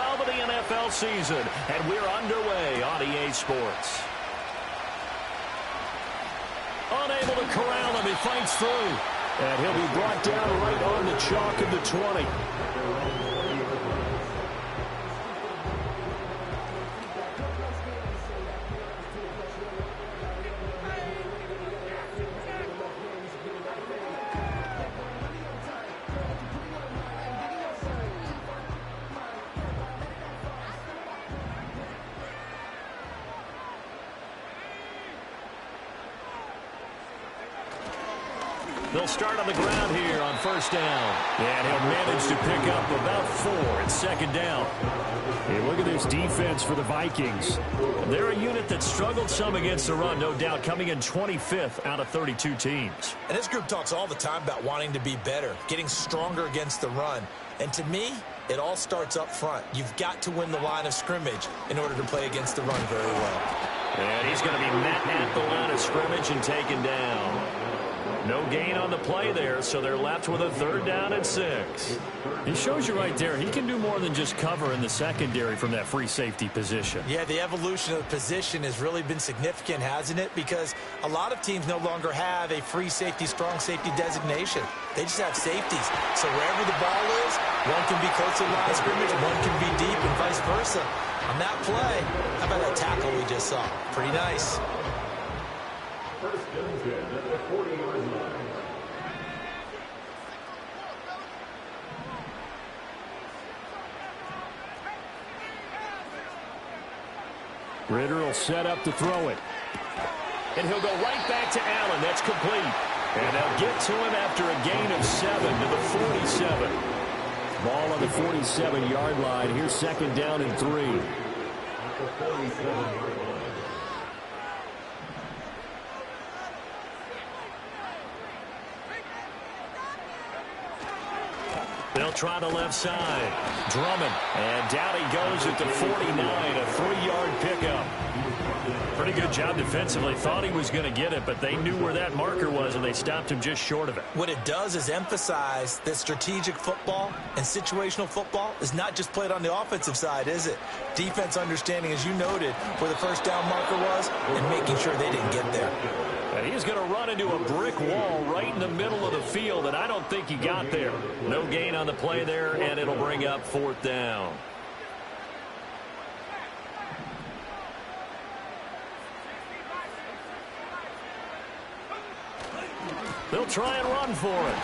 12 of the NFL season, and we're underway on EA Sports. Unable to corral him, he fights through. And he'll be brought down right on the chalk of the 20. They'll start on the ground here on first down. And he'll manage to pick up about 4 at second down. Hey, look at this defense for the Vikings. They're a unit that struggled some against the run, no doubt, coming in 25th out of 32 teams. And this group talks all the time about wanting to be better, getting stronger against the run. And to me, it all starts up front. You've got to win the line of scrimmage in order to play against the run very well. And he's going to be met at the line of scrimmage and taken down. No gain on the play there, so they're left with a third down and 6. He shows you right there, he can do more than just cover in the secondary from that free safety position. Yeah, the evolution of the position has really been significant, hasn't it? Because a lot of teams no longer have a free safety, strong safety designation. They just have safeties. So wherever the ball is, one can be close to the line of scrimmage, one can be deep, and vice versa. On that play, how about that tackle we just saw? Pretty nice. First and 10 at the 40-yard line. Ritter will set up to throw it. And he'll go right back to Allen. That's complete. And they'll get to him after a gain of 7 to the 47. Ball on the 47-yard line. Here's second down and 3. At the 47-yard line. They'll try the left side. Drummond. And down he goes at the 49. A 3-yard pickup. Pretty good job defensively. Thought he was going to get it, but they knew where that marker was, and they stopped him just short of it. What it does is emphasize that strategic football and situational football is not just played on the offensive side, is it? Defense understanding, as you noted, where the first down marker was and making sure they didn't get there. And he's going to run into a brick wall right in the middle of the field, and I don't think he got there. No gain on the play there, and it'll bring up fourth down. They'll try and run for it.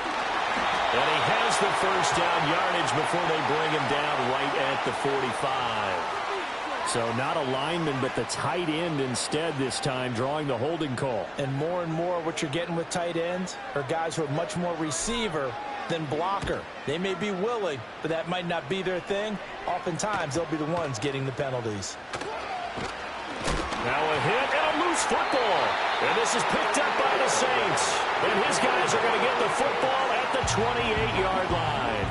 And he has the first down yardage before they bring him down right at the 45. So not a lineman, but the tight end instead this time, drawing the holding call. And more what you're getting with tight ends are guys who are much more receiver than blocker. They may be willing, but that might not be their thing. Oftentimes, they'll be the ones getting the penalties. Now a hit and a loose football. And this is picked up by the Saints. And his guys are going to get the football at the 28-yard line.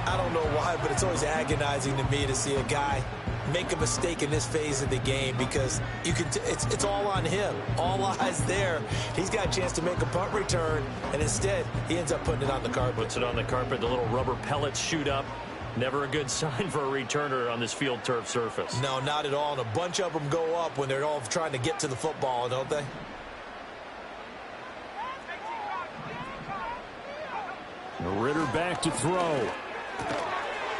I don't know why, but it's always agonizing to me to see a guy make a mistake in this phase of the game, because you can it's all on him. All eyes there. He's got a chance to make a punt return, and instead he ends up putting it on the carpet. Puts it on the carpet. The little rubber pellets shoot up. Never a good sign for a returner on this field turf surface. No, not at all. And a bunch of them go up when they're all trying to get to the football, don't they? Ritter back to throw.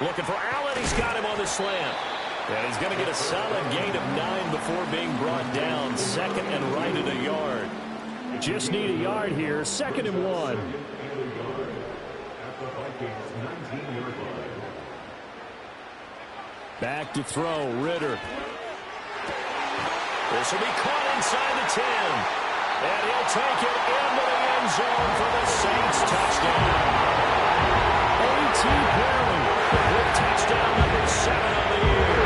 Looking for Allen. He's got him on the slant. And he's going to get a solid gain of 9 before being brought down. Second and right at a yard. Just need a yard here. Second and 1. Back to throw. Ritter. This will be caught inside the 10. And he'll take it into the end zone for the Saints touchdown. A.T. Perry with touchdown number 7 of the year.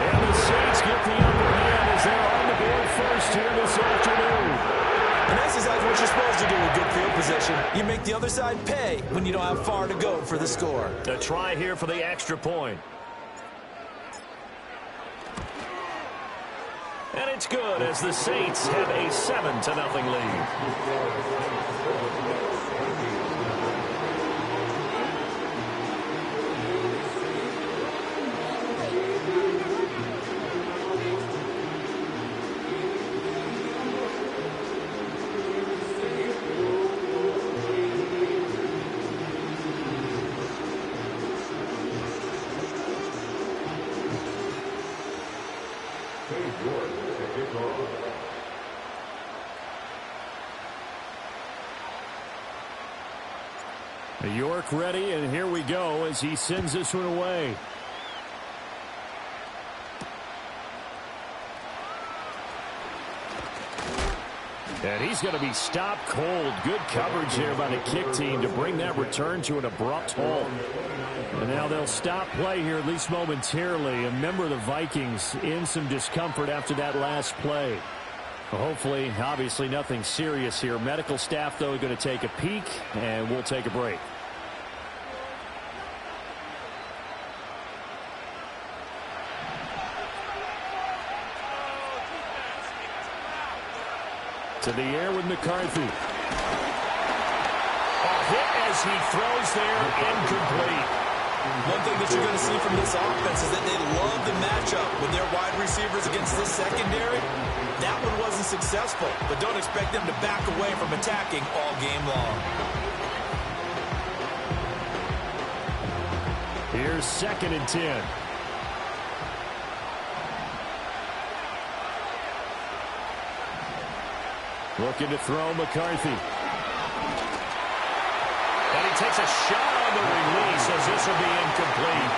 And the Saints get the upper hand as they're on the board first here this afternoon. And that's exactly what you're supposed to do with good field position. You make the other side pay when you don't have far to go for the score. A try here for the extra point. And it's good as the Saints have a 7-0 lead. York ready, and here we go as he sends this one away. And he's going to be stopped cold. Good coverage there by the kick team to bring that return to an abrupt halt. And now they'll stop play here, at least momentarily. A member of the Vikings in some discomfort after that last play. Well, hopefully, obviously, nothing serious here. Medical staff, though, going to take a peek, and we'll take a break. To the air with McCarthy. A hit as he throws there, incomplete. One thing that you're going to see from this offense is that they love the matchup with their wide receivers against this secondary. That one wasn't successful, but don't expect them to back away from attacking all game long. Here's 2nd and 10. Looking to throw McCarthy. And he takes a shot on the release as this will be incomplete.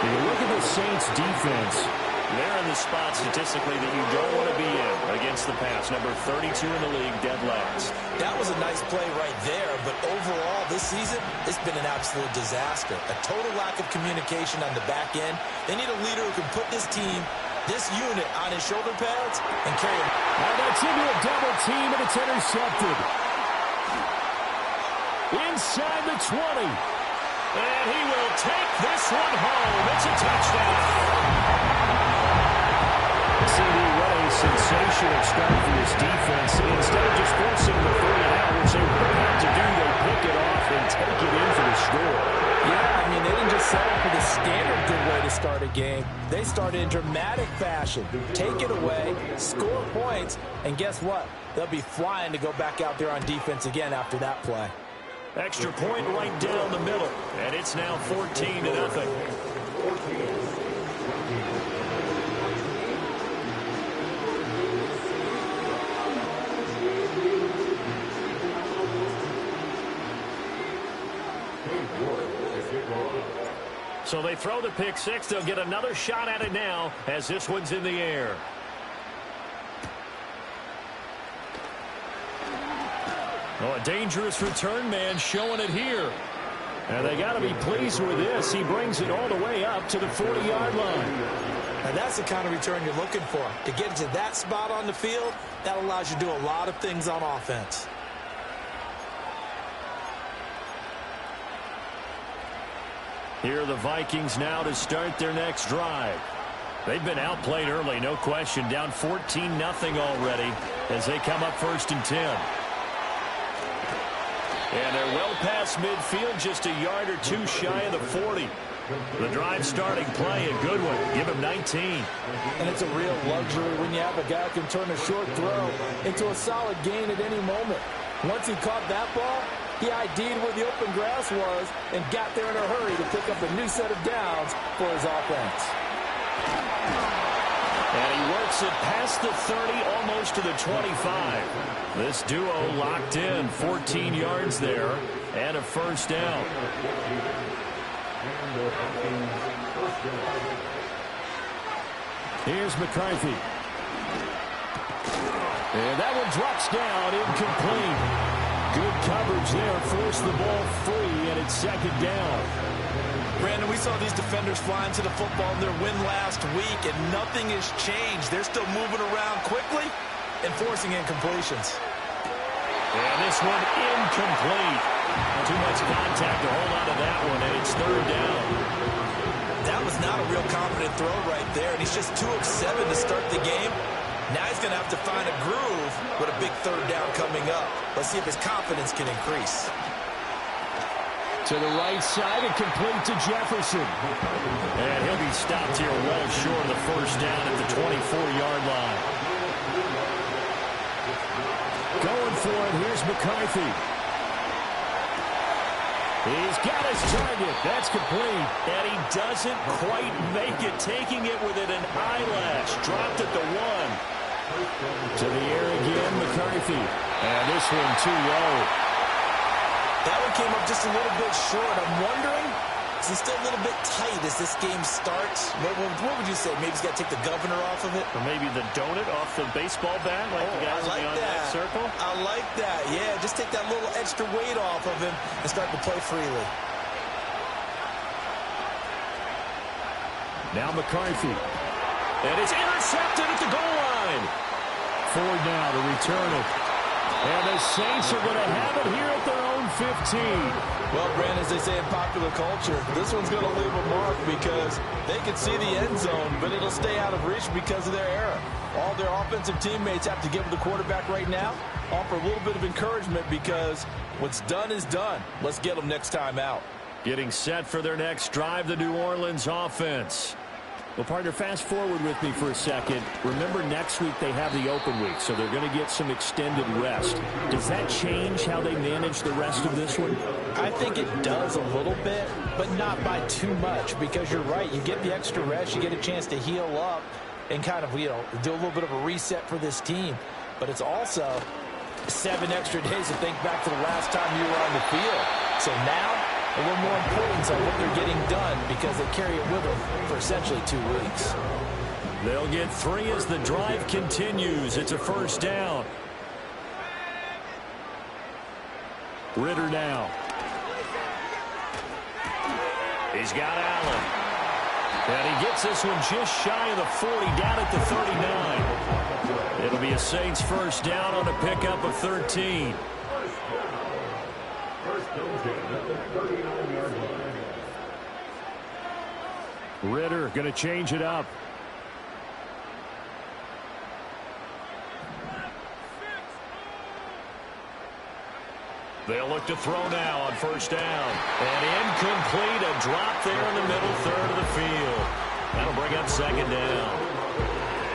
You look at the Saints defense. They're in the spot statistically that you don't want to be in against the pass. Number 32 in the league, dead last. That was a nice play right there, but overall this season, it's been an absolute disaster. A total lack of communication on the back end. They need a leader who can put this team, this unit, on his shoulder pads and carry it. Now that's into a double team, and it's intercepted. Inside the 20. And he will take this one home. It's a touchdown. CD, what a sensational start for this defense. Instead of just forcing the 3-and-out, which they would have to do, they pick it off and take it in for the score. Yeah, I mean, they didn't just settle for the standard good way to start a game. They started in dramatic fashion. Take it away, score points, and guess what? They'll be flying to go back out there on defense again after that play. Extra point right down the middle, and it's now 14-0. So they throw the pick six. They'll get another shot at it now as this one's in the air. Oh, a dangerous return man showing it here. And they got to be pleased with this. He brings it all the way up to the 40-yard line. And that's the kind of return you're looking for. To get to that spot on the field, that allows you to do a lot of things on offense. Here are the Vikings now to start their next drive. They've been outplayed early, no question. Down 14-0 already as they come up 1st and 10. And they're well past midfield, just a yard or two shy of the 40. The drive starting play, a good one. Give him 19. And it's a real luxury when you have a guy who can turn a short throw into a solid gain at any moment. Once he caught that ball, he ID'd where the open grass was and got there in a hurry to pick up a new set of downs for his offense. And he works it past the 30, almost to the 25. This duo locked in, 14 yards there, and a first down. Here's McCarthy. And that one drops down, incomplete. Good coverage there, forced the ball free, and it's 2nd down. Brandon, we saw these defenders flying to the football in their win last week, and nothing has changed. They're still moving around quickly and forcing incompletions. And this one incomplete. Too much contact to hold on to that one, and it's 3rd down. That was not a real confident throw right there, and he's just 2 of 7 to start the game. Now he's going to have to find a groove with a big 3rd down coming up. Let's see if his confidence can increase. To the right side and complete to Jefferson. And he'll be stopped here well short of the first down at the 24-yard line. Going for it, here's McCarthy. He's got his target. That's complete. And he doesn't quite make it, taking it within an eyelash. Dropped at the 1. To the air again, McCarthy. And this one too low. That one came up just a little bit short. I'm wondering, is it still a little bit tight as this game starts? What would you say? Maybe he's got to take the governor off of it? Or maybe the donut off the baseball bat like the guys in the on-deck circle? I like that. Yeah, just take that little extra weight off of him and start to play freely. Now McCarthy. And it's intercepted at the goal line. Ford now to return it. And the Saints are going to have it here at their own 15. Well, Brandon, as they say in popular culture, this one's going to leave a mark because they can see the end zone, but it'll stay out of reach because of their error. All their offensive teammates have to give the quarterback right now, offer a little bit of encouragement because what's done is done. Let's get them next time out. Getting set for their next drive, the New Orleans offense. Well, partner, fast forward with me for a second. Remember, next week they have the open week, so they're going to get some extended rest. Does that change how they manage the rest of this one? I think it does a little bit, but not by too much, because you're right. You get the extra rest. You get a chance to heal up and kind of, do a little bit of a reset for this team. But it's also 7 extra days to think back to the last time you were on the field. So now, a little more importance on what they're getting done because they carry it with them for essentially 2 weeks. They'll get 3 as the drive continues. It's a first down. Ritter now. He's got Allen. And he gets this one just shy of the 40, down at the 39. It'll be a Saints first down on a pickup of 13. Ritter going to change it up. They'll look to throw now on first down. And incomplete, a drop there in the middle third of the field. That'll bring up second down.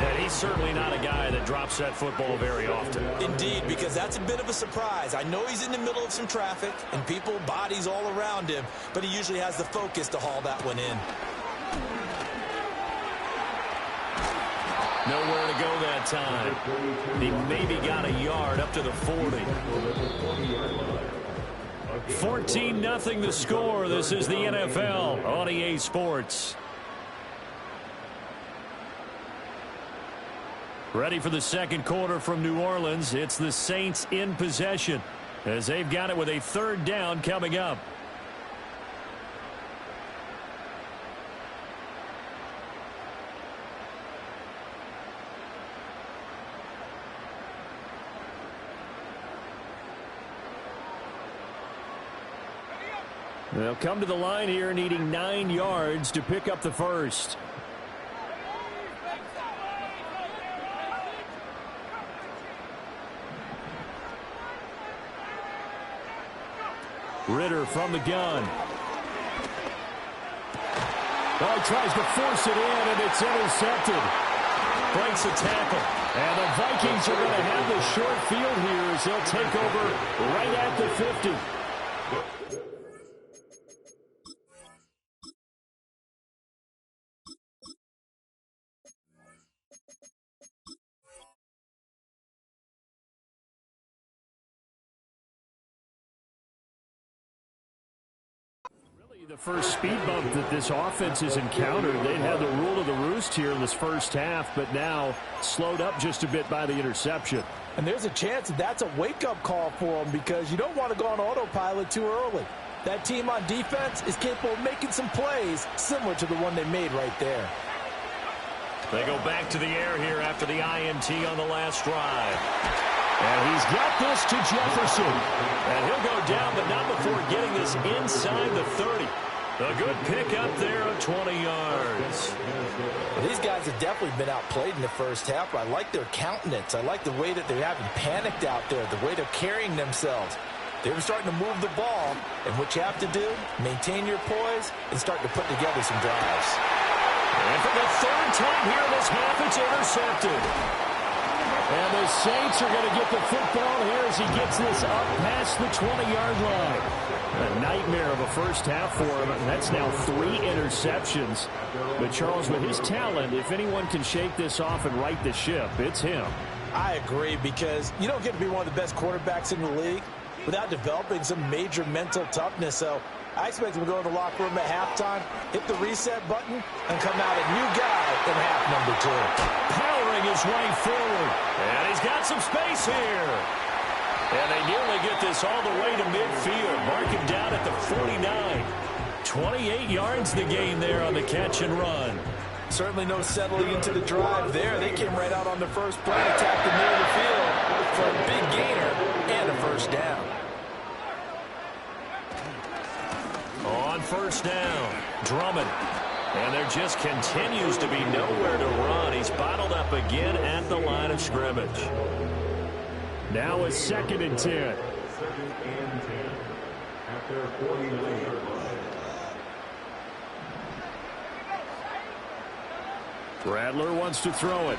And he's certainly not a guy that drops that football very often. Indeed, because that's a bit of a surprise. I know he's in the middle of some traffic and people, bodies all around him, but he usually has the focus to haul that one in. Nowhere to go that time. He maybe got a yard up to the 40. 14-0 the score. This is the NFL on EA Sports. Ready for the second quarter from New Orleans. It's the Saints in possession as they've got it with a third down coming up. They'll come to the line here needing 9 yards to pick up the first. Ritter from the gun. Oh, he tries to force it in, and it's intercepted. Breaks a tackle. And the Vikings are going to have the short field here as they'll take over right at the 50. The first speed bump that this offense has encountered. They'd had the rule of the roost here in this first half, but now slowed up just a bit by the interception. And there's a chance that that's a wake-up call for them because you don't want to go on autopilot too early. That team on defense is capable of making some plays similar to the one they made right there. They go back to the air here after the INT on the last drive. And he's got this to Jefferson. And he'll go down, but not before getting this inside the 30. A good pick up there of 20 yards. Well, these guys have definitely been outplayed in the first half. I like their countenance. I like the way that they're having panicked out there, the way they're carrying themselves. They're starting to move the ball, and what you have to do, maintain your poise and start to put together some drives. And for the third time here in this half, it's intercepted. And the Saints are going to get the football here as he gets this up past the 20-yard line. A nightmare of a first half for him, and that's now 3 interceptions. But, Charles, with his talent, if anyone can shake this off and right the ship, it's him. I agree, because you don't get to be one of the best quarterbacks in the league without developing some major mental toughness. So I expect him to go to the locker room at halftime, hit the reset button, and come out a new guy in half number 2. Powering his way forward. And he's got some space here. And they nearly get this all the way to midfield. Mark him down at the 49. 28 yards the gain there on the catch and run. Certainly no settling into the drive there. They came right out on the first play, attacked the middle of the field for a big gainer and a first down. On first down, Drummond. And there just continues to be nowhere to run. He's bottled up again at the line of scrimmage. Now a 2nd and 10. 2nd and 10 at their 49-yard line. Rattler wants to throw it.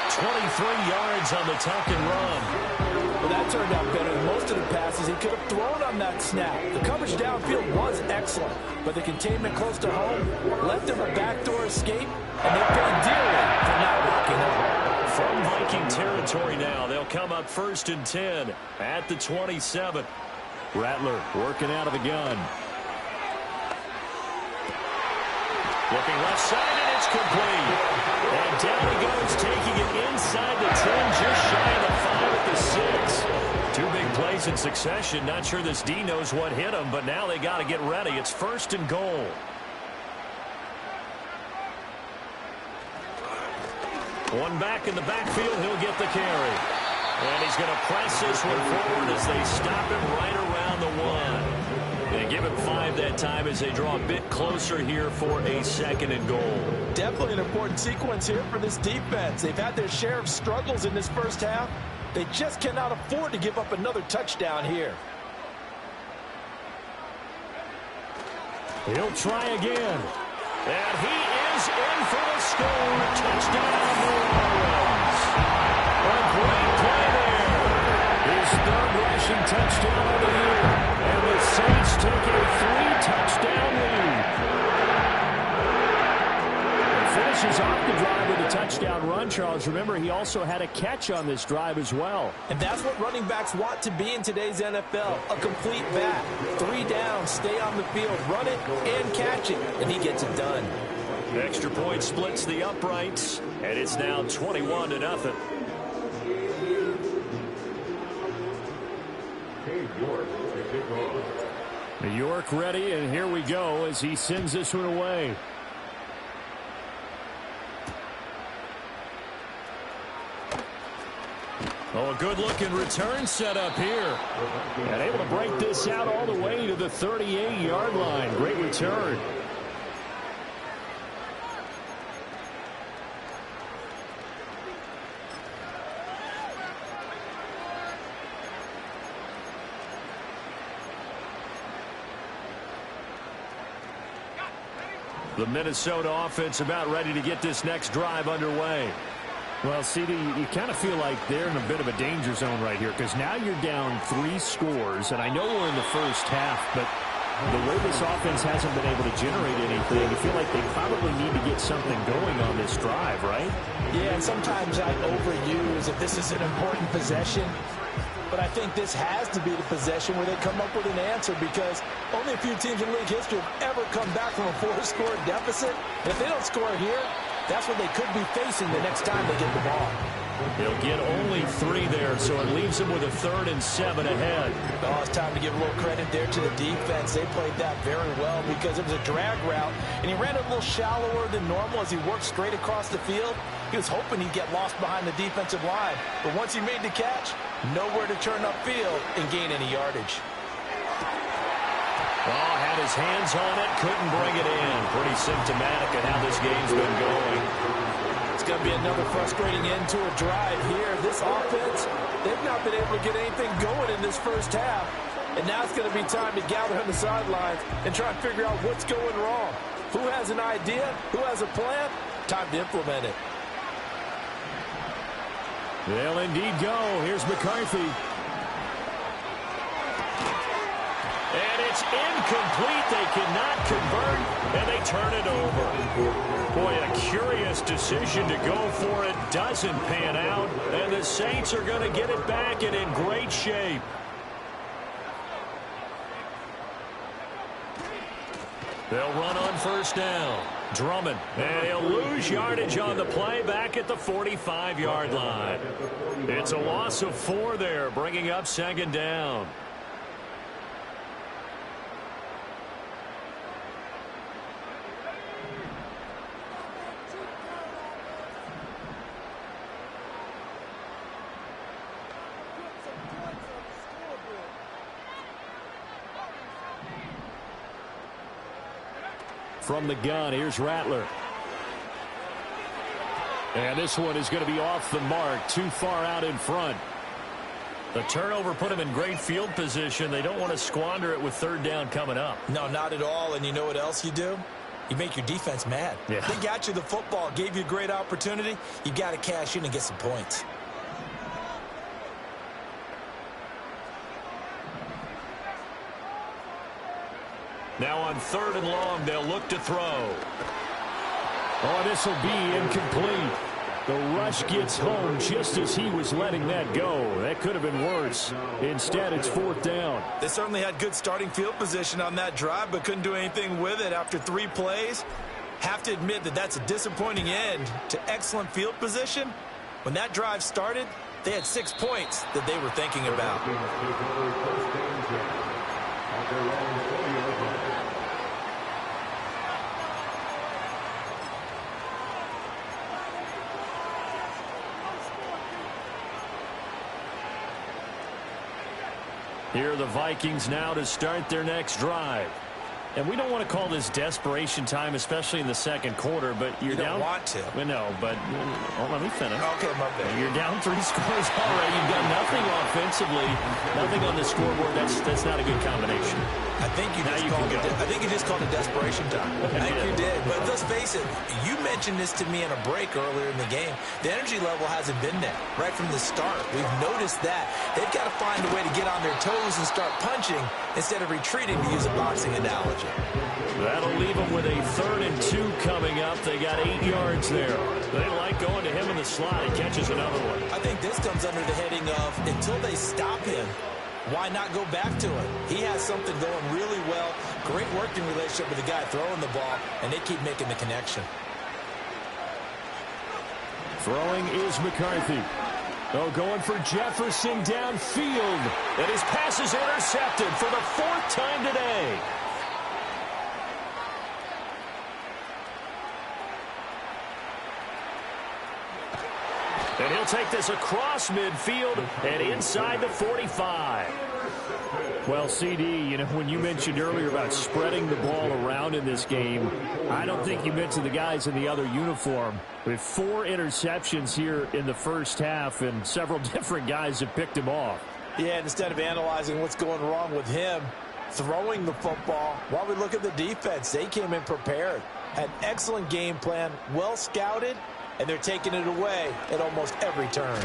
"23 yards on the tuck and run." Well, that turned out better than most of the passes he could have thrown on that snap. The coverage downfield was excellent, but the containment close to home left him a backdoor escape, and they paid dearly for not locking up. From Viking territory now, they'll come up 1st and 10 at the 27. Rattler working out of the gun. Looking left side, and it's complete. And down he goes, taking it inside the 10, just shy of the 5 at the 6. 2 big plays in succession. Not sure this D knows what hit him, but now they got to get ready. It's 1st and goal. One back in the backfield, he'll get the carry. And he's going to press this one forward as they stop him right around the 1. They give him 5 that time as they draw a bit closer here for a 2nd and goal. Definitely an important sequence here for this defense. They've had their share of struggles in this first half. They just cannot afford to give up another touchdown here. He'll try again. And he is in for the score. Touchdown, New Orleans. A great play there. His 3rd rushing touchdown of the year. And the Saints take a 3-touchdown lead. And finishes off the drive with a touchdown run, Charles. Remember, he also had a catch on this drive as well. And that's what running backs want to be in today's NFL, a complete back. 3 downs, stay on the field, run it, and catch it. And he gets it done. Extra point splits the uprights, and it's now 21-0. New York ready, and here we go as he sends this one away. Oh, a good-looking return set up here. And able to break this out all the way to the 38-yard line. Great return. The Minnesota offense about ready to get this next drive underway. Well, CD, you kind of feel like they're in a bit of a danger zone right here because now you're down 3 scores, and I know we're in the first half, but the way this offense hasn't been able to generate anything, you feel like they probably need to get something going on this drive, right? Yeah, and sometimes I overuse if this is an important possession. But I think this has to be the possession where they come up with an answer because only a few teams in league history have ever come back from a 4-score deficit. And if they don't score here, that's what they could be facing the next time they get the ball. They'll get only 3 there, so it leaves them with a 3rd and 7 ahead. Oh, it's time to give a little credit there to the defense. They played that very well because it was a drag route, and he ran it a little shallower than normal as he worked straight across the field. He was hoping he'd get lost behind the defensive line, but once he made the catch, nowhere to turn upfield and gain any yardage. Oh, had his hands on it, couldn't bring it in. Pretty symptomatic of how this game's been going. It's going to be another frustrating end to a drive here. This offense, they've not been able to get anything going in this first half. And now it's going to be time to gather on the sidelines and try and figure out what's going wrong. Who has an idea? Who has a plan? Time to implement it. They'll indeed go. Here's McCarthy. And it's incomplete. They cannot convert, and they turn it over. Boy, a curious decision to go for it. Doesn't pan out, and the Saints are going to get it back and in great shape. They'll run on first down. Drummond, and he'll lose yardage on the play back at the 45-yard line. It's a loss of 4 there, bringing up second down. From the gun, here's Rattler. And this one is going to be off the mark, too far out in front. The turnover put them in great field position. They don't want to squander it with third down coming up. No, not at all. And you know what else you do? You make your defense mad. Yeah. They got you the football, gave you a great opportunity. You got to cash in and get some points. Now on third and long, they'll look to throw. Oh, this will be incomplete. The rush gets home just as he was letting that go. That could have been worse. Instead, it's fourth down. They certainly had good starting field position on that drive, but couldn't do anything with it after 3 plays. Have to admit that that's a disappointing end to excellent field position. When that drive started, they had 6 points that they were thinking about. Here are the Vikings now to start their next drive. And we don't want to call this desperation time, especially in the second quarter, but you're down. You don't want to. Well, no, but let me finish. Okay, my bad. You're down 3 scores already. You've got nothing offensively, nothing on the scoreboard. That's not a good combination. I think you just called it desperation time. I think you did. But let's face it, you mentioned this to me in a break earlier in the game. The energy level hasn't been there right from the start. We've noticed that. They've got to find a way to get on their toes and start punching instead of retreating, to use a boxing analogy. That'll leave them with a 3rd and 2 coming up. They got 8 yards there. They like going to him in the slot. He catches another one. I think this comes under the heading of until they stop him, why not go back to it? He has something going really well. Great working relationship with the guy throwing the ball, and they keep making the connection. Throwing is McCarthy. Oh, going for Jefferson downfield. And his pass is intercepted for the 4th time today. And he'll take this across midfield and inside the 45. Well, CD, you know, when you mentioned earlier about spreading the ball around in this game, I don't think you mentioned the guys in the other uniform. With 4 interceptions here in the first half, and several different guys have picked him off. Yeah, instead of analyzing what's going wrong with him, throwing the football, while we look at the defense, they came in prepared. Had an excellent game plan, well scouted, and they're taking it away at almost every turn.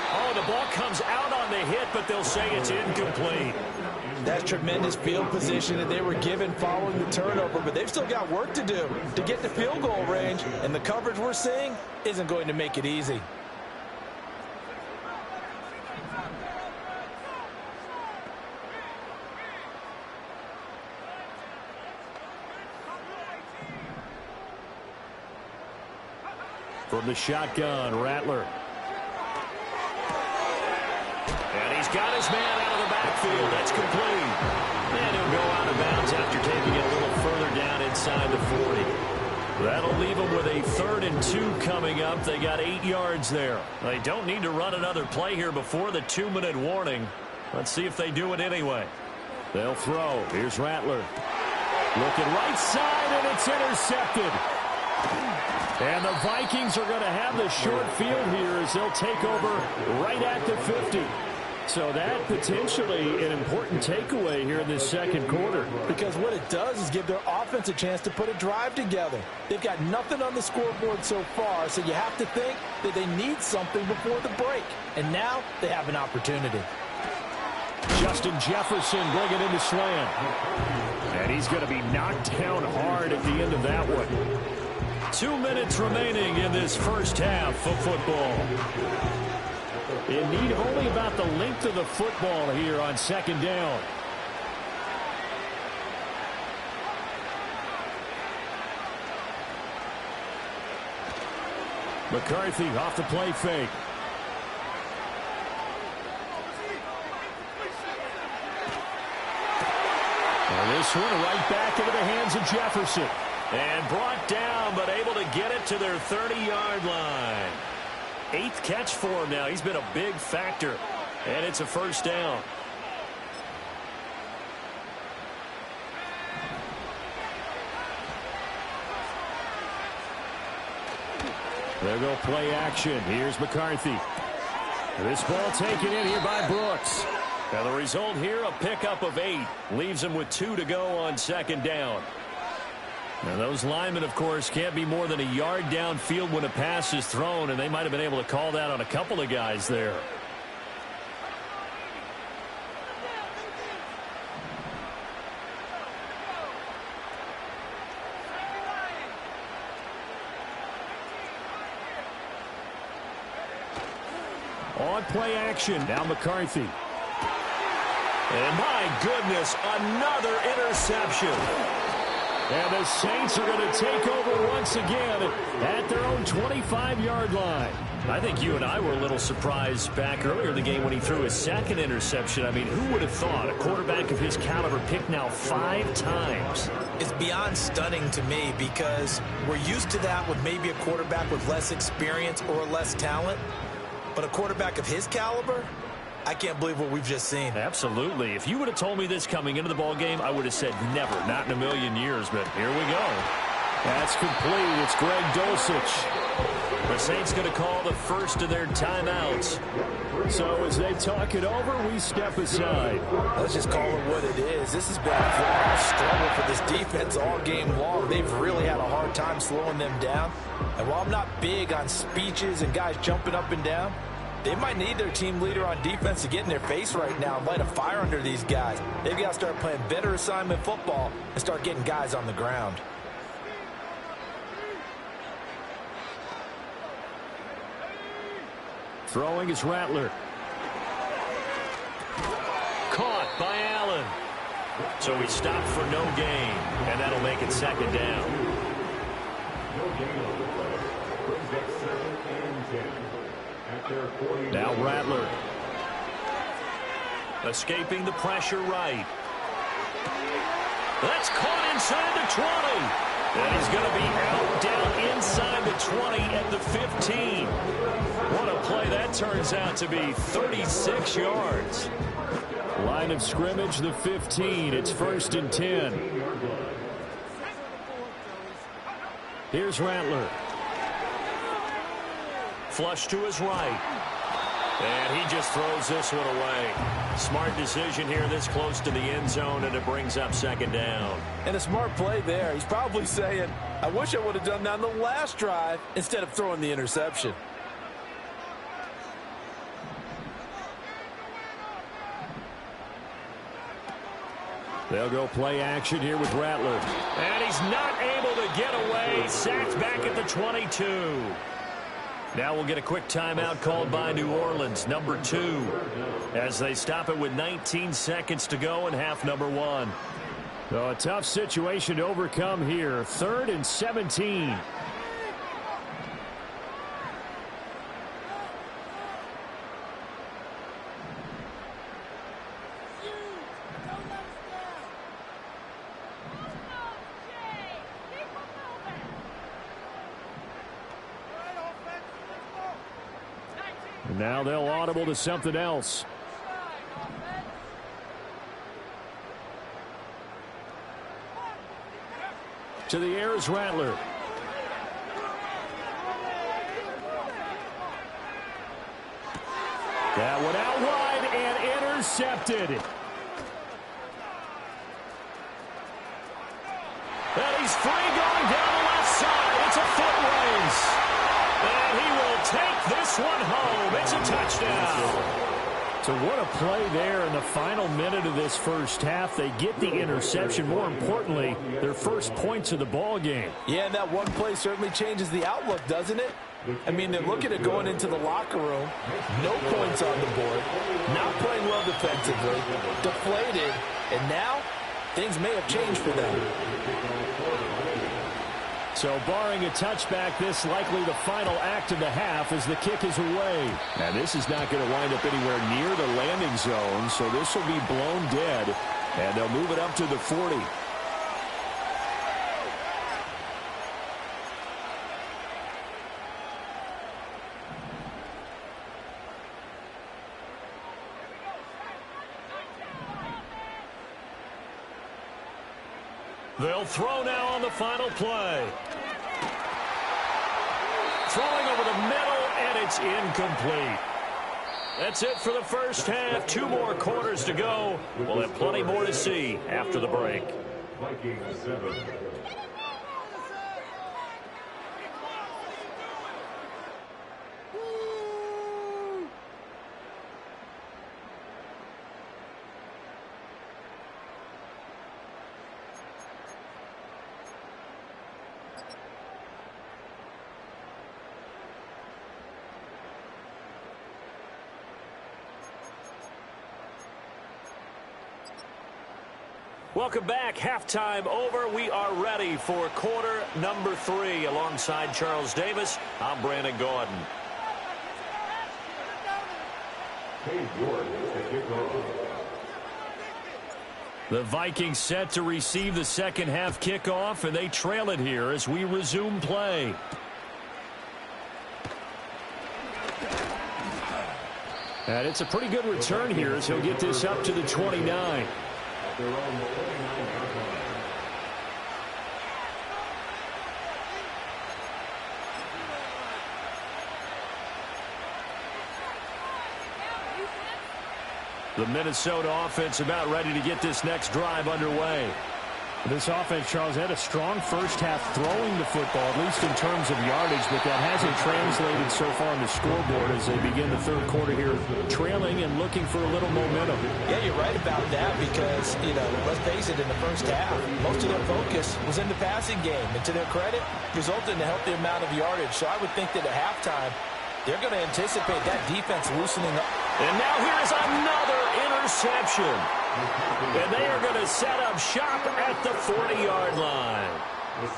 Oh, the ball comes out on the hit, but they'll say it's incomplete. That's tremendous field position that they were given following the turnover, but they've still got work to do to get to field goal range, and the coverage we're seeing isn't going to make it easy. From the shotgun, Rattler. And he's got his man out of the backfield. That's complete. And he'll go out of bounds after taking it a little further down inside the 40. That'll leave them with a 3rd and 2 coming up. They got 8 yards there. They don't need to run another play here before the 2-minute warning. Let's see if they do it anyway. They'll throw. Here's Rattler. Looking right side, and it's intercepted. And the Vikings are going to have the short field here as they'll take over right at the 50. So that potentially an important takeaway here in this second quarter. Because what it does is give their offense a chance to put a drive together. They've got nothing on the scoreboard so far, so you have to think that they need something before the break. And now they have an opportunity. Justin Jefferson bringing in the slam. And he's going to be knocked down hard at the end of that one. 2 minutes remaining in this first half of football. In need of only about the length of the football here on second down. McCarthy off the play fake. And this one right back into the hands of Jefferson. And brought down, but able to get it to their 30-yard line. 8th catch for him now. He's been a big factor. And it's a first down. There go play action. Here's McCarthy. This ball taken in here by Brooks. Now the result here, a pickup of 8. Leaves him with 2 to go on second down. Now those linemen, of course, can't be more than a yard downfield when a pass is thrown, and they might have been able to call that on a couple of guys there. On play action, now McCarthy. And my goodness, another interception. And the Saints are going to take over once again at their own 25-yard line. I think you and I were a little surprised back earlier in the game when he threw his second interception. I mean, who would have thought a quarterback of his caliber picked now 5 times? It's beyond stunning to me because we're used to that with maybe a quarterback with less experience or less talent. But a quarterback of his caliber, I can't believe what we've just seen. Absolutely. If you would have told me this coming into the ball game, I would have said never, not in a million years. But here we go. That's complete. It's Greg Dulcich. The Saints going to call the first of their timeouts. So as they talk it over, we step aside. Let's just call it what it is. This has been a struggle for this defense all game long. They've really had a hard time slowing them down. And while I'm not big on speeches and guys jumping up and down, they might need their team leader on defense to get in their face right now and light a fire under these guys. They've got to start playing better assignment football and start getting guys on the ground. Throwing is Rattler. Caught by Allen. So he stopped for no gain, and that'll make it second down. Now Rattler. Escaping the pressure right. That's caught inside the 20. And he's going to be out down inside the 20 at the 15. What a play that turns out to be. 36 yards. Line of scrimmage, the 15. It's 1st and 10. Here's Rattler. Flush to his right. And he just throws this one away. Smart decision here this close to the end zone, and it brings up second down. And a smart play there. He's probably saying, I wish I would have done that on the last drive instead of throwing the interception. They'll go play action here with Rattler. And he's not able to get away. Sacked back at the 22. Now we'll get a quick timeout called by New Orleans, number 2, as they stop it with 19 seconds to go in half number 1. So a tough situation to overcome here. 3rd and 17. And now they'll audible to something else. To the air is Rattler. That one out wide, and intercepted. And he's free going down the left side. It's a foot race. And he will take this one home. It's a touchdown. So what a play there in the final minute of this first half. They get the interception. More importantly, their first points of the ball game. Yeah, and that one play certainly changes the outlook, doesn't it? I mean, they're looking at going into the locker room. No points on the board. Not playing well defensively. Deflated. And now, things may have changed for them. So barring a touchback, this likely the final act of the half as the kick is away. And this is not going to wind up anywhere near the landing zone, so this will be blown dead. And they'll move it up to the 40. They'll throw now on the final play. Throwing over the middle, and it's incomplete. That's it for the first half. 2 more quarters to go. We'll have plenty more to see after the break. Vikings 7. Welcome back. Halftime over. We are ready for quarter number 3. Alongside Charles Davis, I'm Brandon Gordon. The Vikings set to receive the second half kickoff, and they trail it here as we resume play. And it's a pretty good return here as he'll get this up to the 29. The Minnesota offense about ready to get this next drive underway. This offense, Charles, had a strong first half throwing the football, at least in terms of yardage, but that hasn't translated so far on the scoreboard as they begin the third quarter here, trailing and looking for a little momentum. Yeah, you're right about that because, let's face it, in the first half, most of their focus was in the passing game. And to their credit, resulted in a healthy amount of yardage. So I would think that at halftime, they're going to anticipate that defense loosening up. And now here's another interception. And they are going to set up shop at the 40-yard line.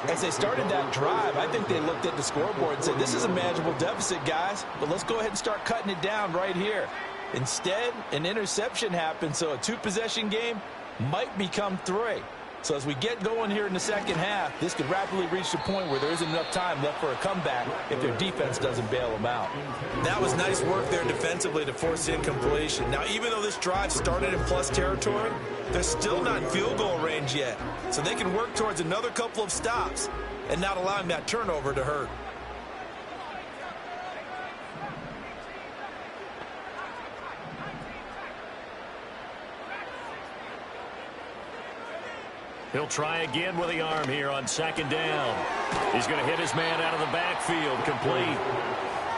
As they started that drive, I think they looked at the scoreboard and said, this is a manageable deficit, guys, but let's go ahead and start cutting it down right here. Instead, an interception happened, so a 2-possession game might become 3. So as we get going here in the second half, this could rapidly reach the point where there isn't enough time left for a comeback if their defense doesn't bail them out. That was nice work there defensively to force the incompletion. Now, even though this drive started in plus territory, they're still not in field goal range yet. So they can work towards another couple of stops and not allowing that turnover to hurt. He'll try again with the arm here on second down. He's going to hit his man out of the backfield, complete.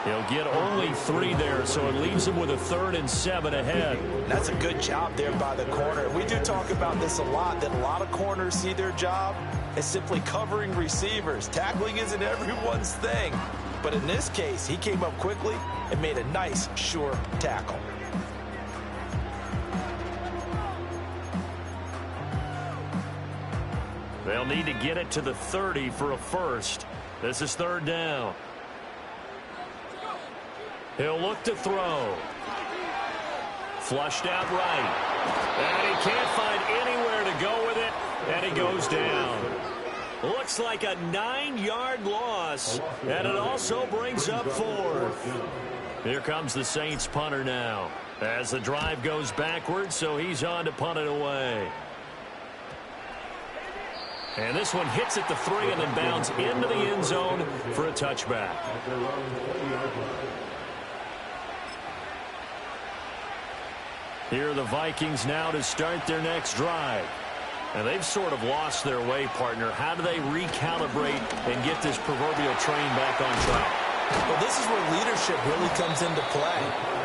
He'll get only 3 there, so it leaves him with a 3rd and 7 ahead. That's a good job there by the corner. We do talk about this a lot, that a lot of corners see their job as simply covering receivers. Tackling isn't everyone's thing. But in this case, he came up quickly and made a nice, sure tackle. They'll need to get it to the 30 for a first. This is 3rd down. He'll look to throw. Flushed out right. And he can't find anywhere to go with it. And he goes down. Looks like a 9-yard loss. And it also brings up 4th. Here comes the Saints punter now. As the drive goes backwards, so he's on to punt it away. And this one hits at the 3 and then bounds into the end zone for a touchback. Here are the Vikings now to start their next drive. And they've sort of lost their way, partner. How do they recalibrate and get this proverbial train back on track? Well, this is where leadership really comes into play.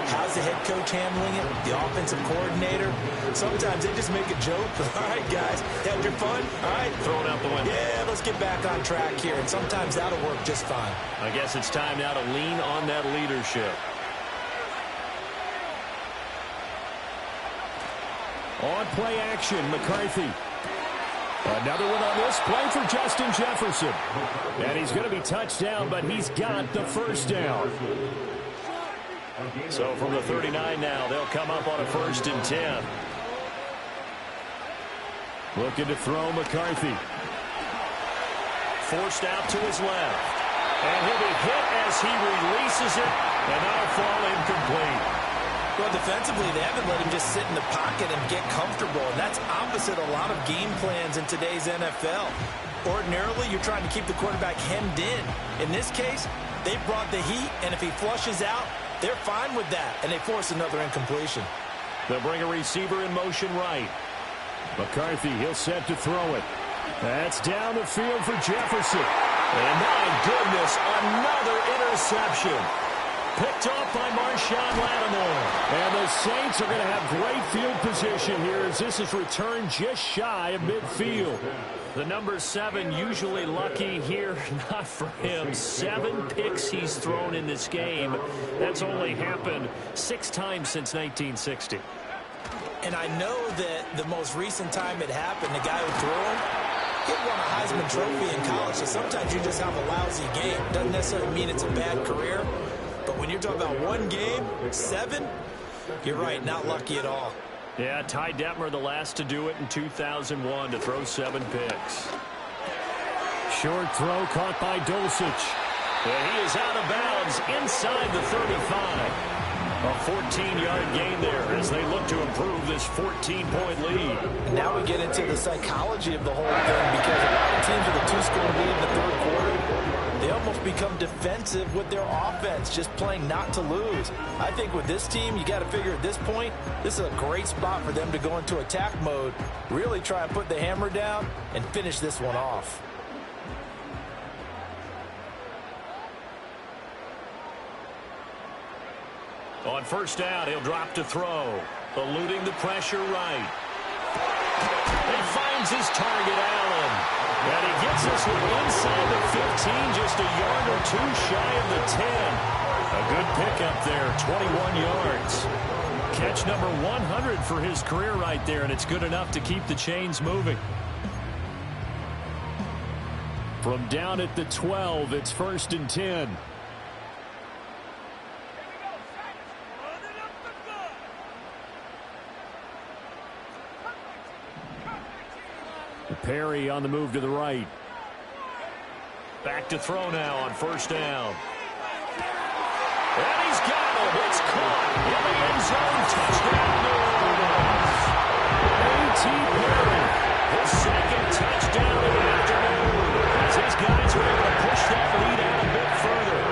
How's the head coach handling it? The offensive coordinator? Sometimes they just make a joke. All right, guys, had your fun? All right. Throw it out the window. Yeah, let's get back on track here. And sometimes that'll work just fine. I guess it's time now to lean on that leadership. On play action, McCarthy. Another one on this play for Justin Jefferson. And he's going to be touched down, but he's got the first down. So from the 39 now, they'll come up on a 1st and 10. Looking to throw McCarthy. Forced out to his left. And he'll be hit as he releases it, and that'll fall incomplete. Well, defensively, they haven't let him just sit in the pocket and get comfortable, and that's opposite a lot of game plans in today's NFL. Ordinarily, you're trying to keep the quarterback hemmed in. In this case, they brought the heat, and if he flushes out, they're fine with that, and they force another incompletion. They'll bring a receiver in motion right. McCarthy, he'll set to throw it. That's down the field for Jefferson. And my goodness, another interception. Picked off by Marshawn Lattimore. And the Saints are going to have great field position here as this is returned just shy of midfield. The number 7 usually lucky here, not for him. 7 picks he's thrown in this game. That's only happened 6 times since 1960. And I know that the most recent time it happened, the guy who threw him, he won a Heisman Trophy in college, so sometimes you just have a lousy game. Doesn't necessarily mean it's a bad career. But when you're talking about one game, 7, you're right, not lucky at all. Yeah, Ty Detmer, the last to do it in 2001, to throw 7 picks. Short throw caught by Dulcich. And he is out of bounds inside the 35. A 14-yard gain there as they look to improve this 14-point lead. And now we get into the psychology of the whole thing because a lot of teams with a 2-score lead in the 3rd quarter, they almost become defensive with their offense, just playing not to lose. I think with this team, you got to figure at this point, this is a great spot for them to go into attack mode, really try and put the hammer down and finish this one off. On 1st down, he'll drop to throw, eluding the pressure right. And finds his target, Allen. And he gets this one inside the 15, just a yard or 2 shy of the 10. A good pickup there, 21 yards. Catch number 100 for his career right there, and it's good enough to keep the chains moving. From down at the 12, it's 1st and 10. Perry on the move to the right. Back to throw now on 1st down. And he's got him. It's caught in the end zone. Touchdown, New Orleans. A.T. Perry, his 2nd touchdown of the afternoon. As these guys are able to push that lead out a bit further.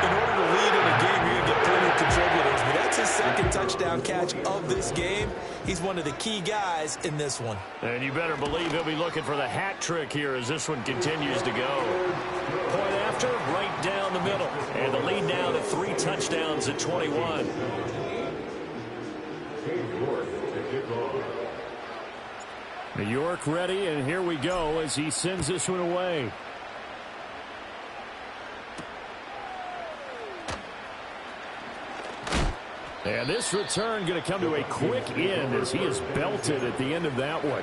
In order to lead in a game, you're going to get plenty of contributors. But that's his 2nd touchdown catch of this game. He's one of the key guys in this one. And you better believe he'll be looking for the hat trick here as this one continues to go. Point after, right down the middle. And the lead now to 3 touchdowns at 21. New York ready, and here we go as he sends this one away. And this return going to come to a quick end as he is belted at the end of that one.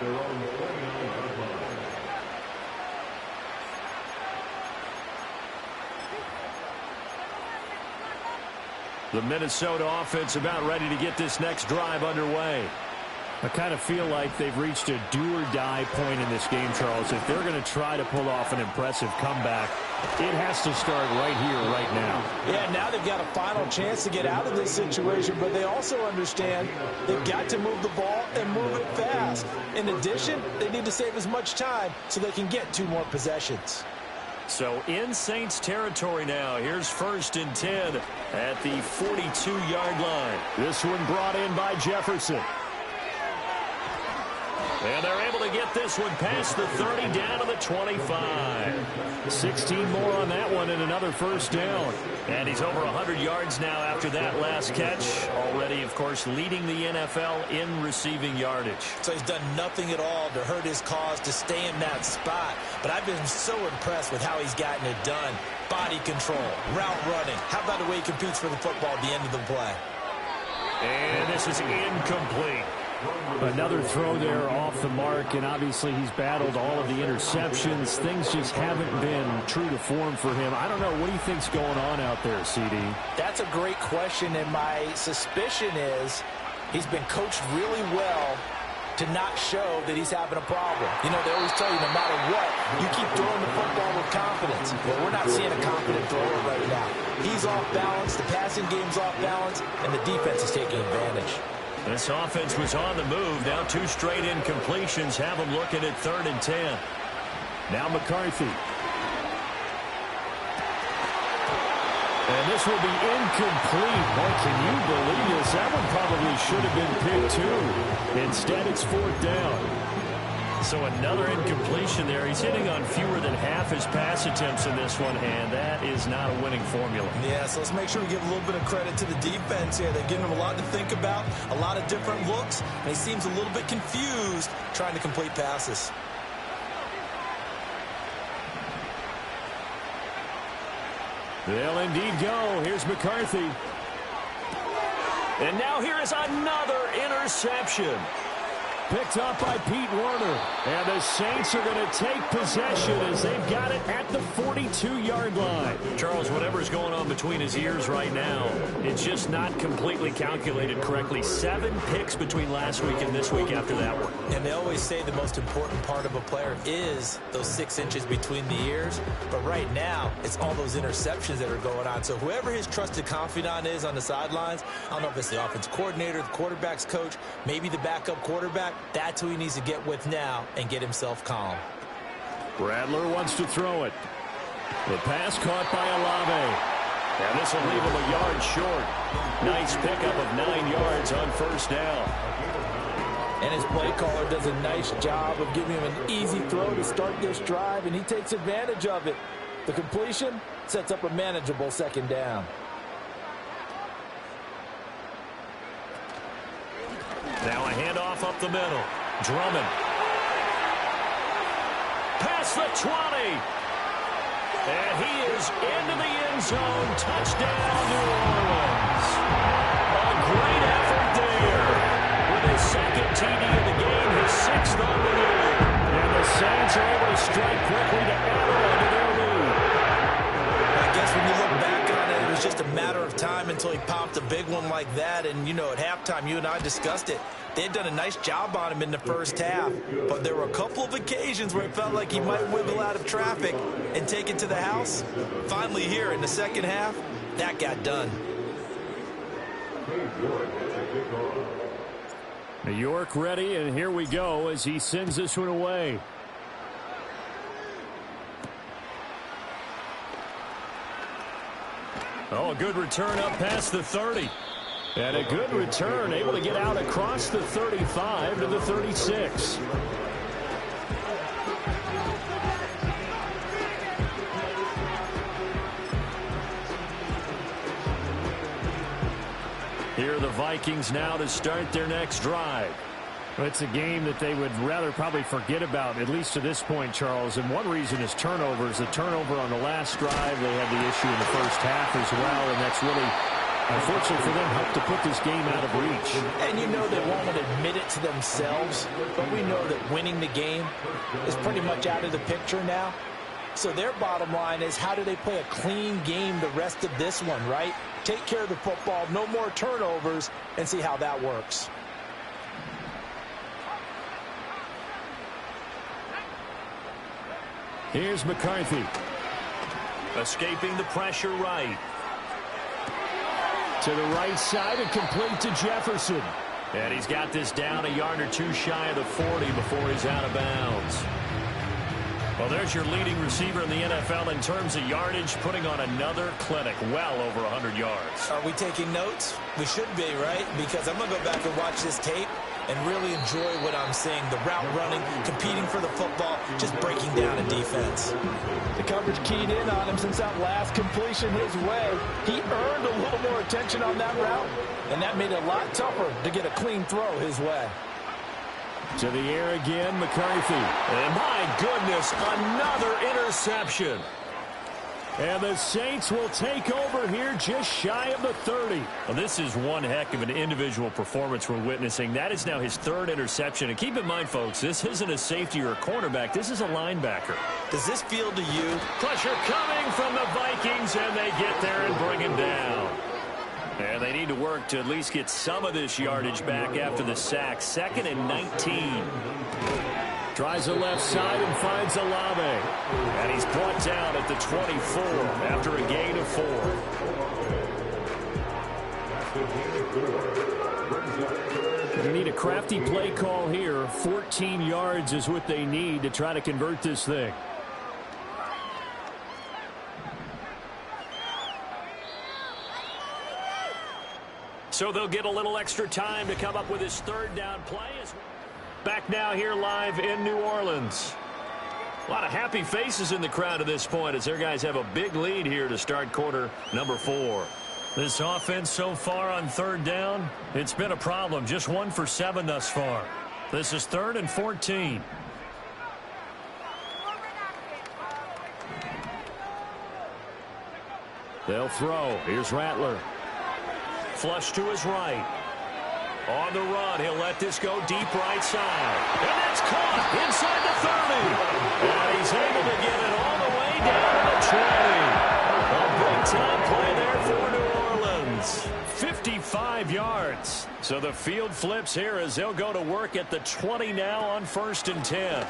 The Minnesota offense about ready to get this next drive underway. I kind of feel like they've reached a do-or-die point in this game, Charles. If they're going to try to pull off an impressive comeback, it has to start right here, right now. Yeah, now they've got a final chance to get out of this situation, but they also understand they've got to move the ball and move it fast. In addition, they need to save as much time so they can get 2 more possessions. So in Saints territory now. Here's 1st and 10 at the 42-yard line. This one brought in by Jefferson. And they're able to get this one past the 30 down to the 25. 16 more on that one and another 1st down. And he's over 100 yards now after that last catch. Already, of course, leading the NFL in receiving yardage. So he's done nothing at all to hurt his cause to stay in that spot. But I've been so impressed with how he's gotten it done. Body control, route running. How about the way he competes for the football at the end of the play? And this is incomplete. Another throw there off the mark, and obviously he's battled all of the interceptions. Things just haven't been true to form for him. I don't know. What do you think's going on out there, CD? That's a great question, and my suspicion is he's been coached really well to not show that he's having a problem. You know, they always tell you no matter what, you keep throwing the football with confidence. Well, we're not seeing a confident thrower right now. He's off balance, the passing game's off balance, and the defense is taking advantage. This offense was on the move. Now 2 straight incompletions have them looking at 3rd and 10. Now McCarthy. And this will be incomplete. Boy, can you believe this? That one probably should have been picked too. Instead, it's 4th down. So another incompletion there. He's hitting on fewer than half his pass attempts in this one, and that is not a winning formula. Yeah, so let's make sure we give a little bit of credit to the defense here. They're giving him a lot to think about, a lot of different looks, and he seems a little bit confused trying to complete passes. They'll indeed go. Here's McCarthy. And now here is another interception. Picked up by Pete Werner. And the Saints are going to take possession as they've got it at the 42-yard line. Charles, whatever's going on between his ears right now, it's just not completely calculated correctly. 7 picks between last week and this week after that one. And they always say the most important part of a player is those 6 inches between the ears. But right now, it's all those interceptions that are going on. So whoever his trusted confidant is on the sidelines, I don't know if it's the offense coordinator, the quarterback's coach, maybe the backup quarterback, that's who he needs to get with now and get himself calm. Rattler wants to throw it. The pass caught by Olave. And this will leave him a yard short. Nice pickup of 9 yards on 1st down. And his play caller does a nice job of giving him an easy throw to start this drive, and he takes advantage of it. The completion sets up a manageable 2nd down. Now a handoff up the middle. Drummond. Past the 20. And he is into the end zone. Touchdown, New Orleans. A great effort there. With his 2nd TD of the game, his 6th on the year. And the Saints are able to strike quickly to add on to their lead. I guess when you look back on it, it was just a matter of time until he popped a big one like that. And, you know, at halftime, you and I discussed it. They had done a nice job on him in the 1st half, but there were a couple of occasions where it felt like he might wiggle out of traffic and take it to the house. Finally here in the 2nd half, that got done. New York ready, and here we go as he sends this one away. Oh, a good return up past the 30. And a good return, able to get out across the 35 to the 36. Here are the Vikings now to start their next drive. Well, it's a game that they would rather probably forget about, at least to this point, Charles. And one reason is turnovers. The turnover on the last drive, they had the issue in the 1st half as well, and that's really, unfortunately for them, helped to put this game out of reach. And you know they won't admit it to themselves, but we know that winning the game is pretty much out of the picture now. So their bottom line is, how do they play a clean game the rest of this one, right? Take care of the football, no more turnovers, and see how that works. Here's McCarthy. Escaping the pressure right. To the right side and complete to Jefferson. And he's got this down a yard or 2 shy of the 40 before he's out of bounds. Well, there's your leading receiver in the NFL in terms of yardage, putting on another clinic, well over 100 yards. Are we taking notes? We should be, right? Because I'm going to go back and watch this tape and really enjoy what I'm seeing. The route running, competing for the football, just breaking down a defense. The coverage keyed in on him since that last completion his way. He earned a little more attention on that route, and that made it a lot tougher to get a clean throw his way. To the air again, McCarthy. And my goodness, another interception. And the Saints will take over here just shy of the 30. Well, this is one heck of an individual performance we're witnessing. That is now his third interception. And keep in mind, folks, this isn't a safety or a cornerback. This is a linebacker. Does this feel to you? Pressure coming from the Vikings, and they get there and bring him down. And they need to work to at least get some of this yardage back after the sack. 2nd and 19. Tries the left side and finds Olave. And he's brought down at the 24 after a gain of 4. They need a crafty play call here. 14 yards is what they need to try to convert this thing. So they'll get a little extra time to come up with his third down play. Back now here live in New Orleans. A lot of happy faces in the crowd at this point as their guys have a big lead here to start quarter number 4. This offense so far on third down, it's been a problem. Just 1 for 7 thus far. This is 3rd and 14. They'll throw. Here's Rattler. Flush to his right. On the run, he'll let this go deep right side. And that's caught inside the 30. And he's able to get it all the way down to the 20. A big-time play there for New Orleans. 55 yards. So the field flips here as they'll go to work at the 20 now on 1st and 10.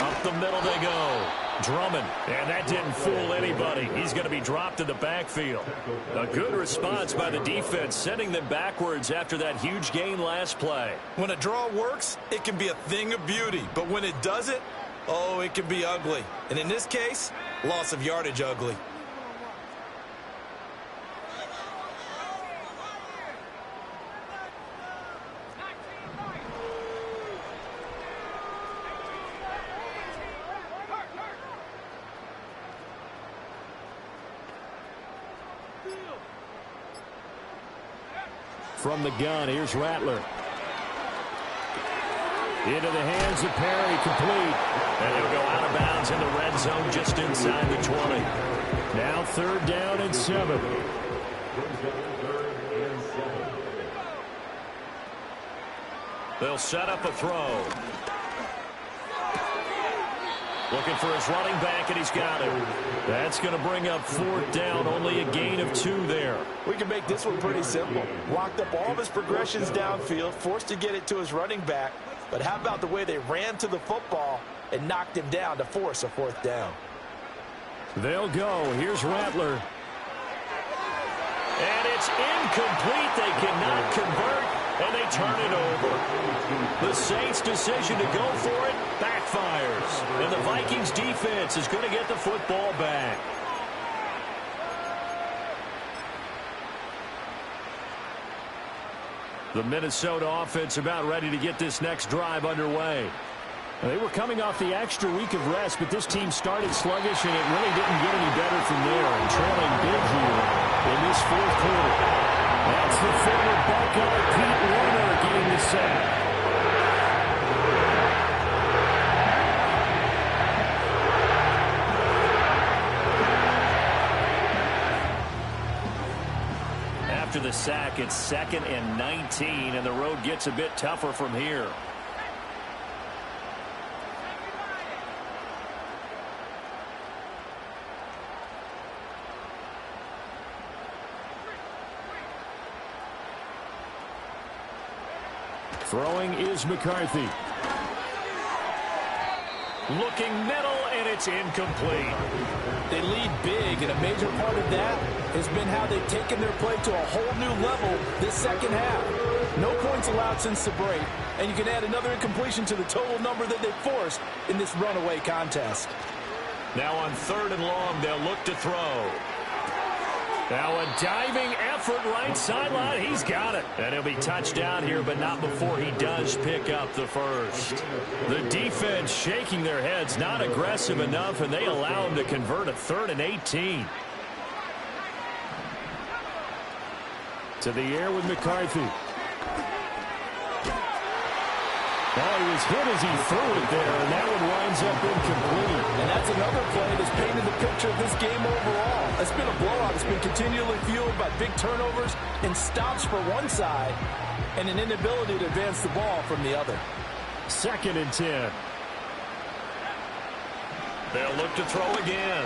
Up the middle they go. Drummond, and that didn't fool anybody. He's going to be dropped in the backfield. A good response by the defense, sending them backwards after that huge gain last play. When a draw works, it can be a thing of beauty. But when it doesn't, oh, it can be ugly. And in this case, loss of yardage ugly. From the gun, here's Rattler. Into the hands of Perry, complete. And he'll go out of bounds in the red zone just inside the 20. Now 3rd down and 7. They'll set up a throw. Looking for his running back, and he's got it. That's going to bring up 4th down. Only a gain of 2 there. We can make this one pretty simple. Locked up all of his progressions downfield, forced to get it to his running back. But how about the way they ran to the football and knocked him down to force a 4th down? They'll go. Here's Rattler. And it's incomplete. They cannot convert, and they turn it over. The Saints' decision to go for it backfires. And the Vikings defense is going to get the football back. The Minnesota offense about ready to get this next drive underway. They were coming off the extra week of rest, but this team started sluggish, and it really didn't get any better from there. And trailing big here in this 4th quarter. That's the forward Buckeye, Pete Warner, getting the sack. After the sack, it's 2nd and 19, and the road gets a bit tougher from here. Throwing is McCarthy. Looking middle, and it's incomplete. They lead big, and a major part of that has been how they've taken their play to a whole new level this 2nd half. No points allowed since the break, and you can add another incompletion to the total number that they forced in this runaway contest. Now on 3rd and long, they'll look to throw. Now a diving effort right sideline. He's got it. And he'll be touchdown here, but not before he does pick up the first. The defense shaking their heads, not aggressive enough, and they allow him to convert a 3rd and 18. To the air with McCarthy. Oh, he was hit as he threw it there, and that one winds up incomplete. And that's another play that's painted the picture of this game overall. It's been a blowout. It's been continually fueled by big turnovers and stops for one side and an inability to advance the ball from the other. 2nd and 10. They'll look to throw again.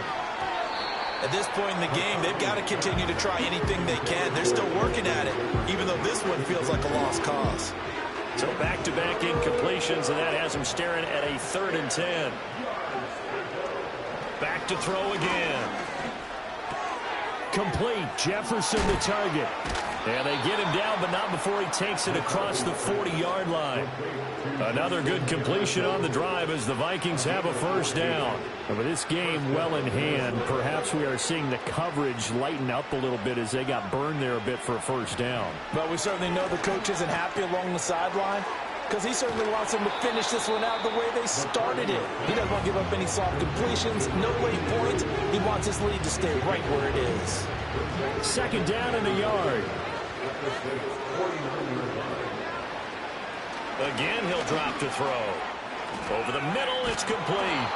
At this point in the game, they've got to continue to try anything they can. They're still working at it, even though this one feels like a lost cause. So back-to-back incompletions, and that has him staring at a 3rd and 10. Back to throw again. Complete. Jefferson the target. And they get him down, but not before he takes it across the 40-yard line. Another good completion on the drive as the Vikings have a first down. And with this game well in hand, perhaps we are seeing the coverage lighten up a little bit as they got burned there a bit for a first down. But we certainly know the coach isn't happy along the sideline because he certainly wants them to finish this one out the way they started it. He doesn't want to give up any soft completions, no late points. He wants his lead to stay right where it is. 2nd down and a yard. Again, he'll drop to throw. Over the middle, it's complete.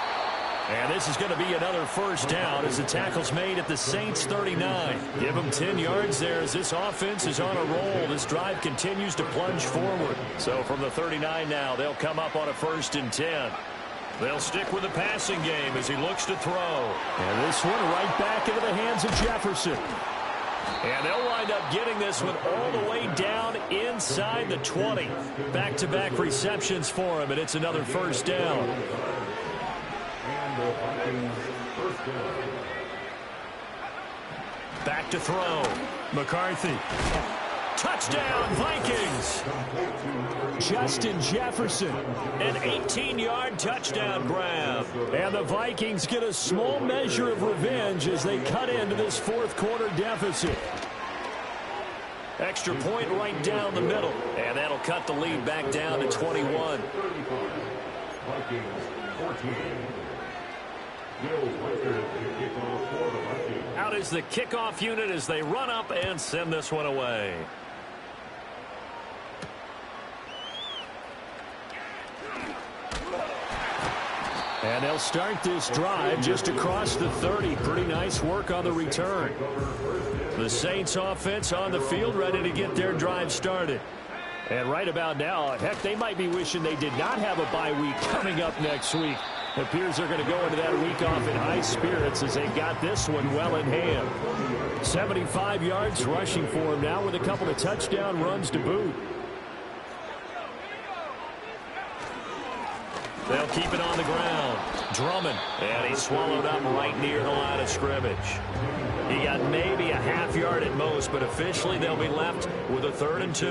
And this is going to be another first down as the tackle's made at the Saints 39. Give them 10 yards there as this offense is on a roll. This drive continues to plunge forward. So from the 39 now, they'll come up on a 1st and 10. They'll stick with the passing game as he looks to throw. And this one right back into the hands of Jefferson. And they'll wind up getting this one all the way down inside the 20. Back-to-back receptions for him, and it's another first down. Back to throw. McCarthy. Touchdown, Vikings! Justin Jefferson. An 18-yard touchdown grab. And the Vikings get a small measure of revenge as they cut into this 4th quarter deficit. Extra point right down the middle. And that'll cut the lead back down to 21. Out is the kickoff unit as they run up and send this one away. And they'll start this drive just across the 30. Pretty nice work on the return. The Saints offense on the field ready to get their drive started. And right about now, heck, they might be wishing they did not have a bye week coming up next week. It appears they're going to go into that week off in high spirits as they got this one well in hand. 75 yards rushing for him now with a couple of touchdown runs to boot. They'll keep it on the ground. Drummond. And he's swallowed up right near the line of scrimmage. He got maybe a half yard at most, but officially they'll be left with a 3rd and 2.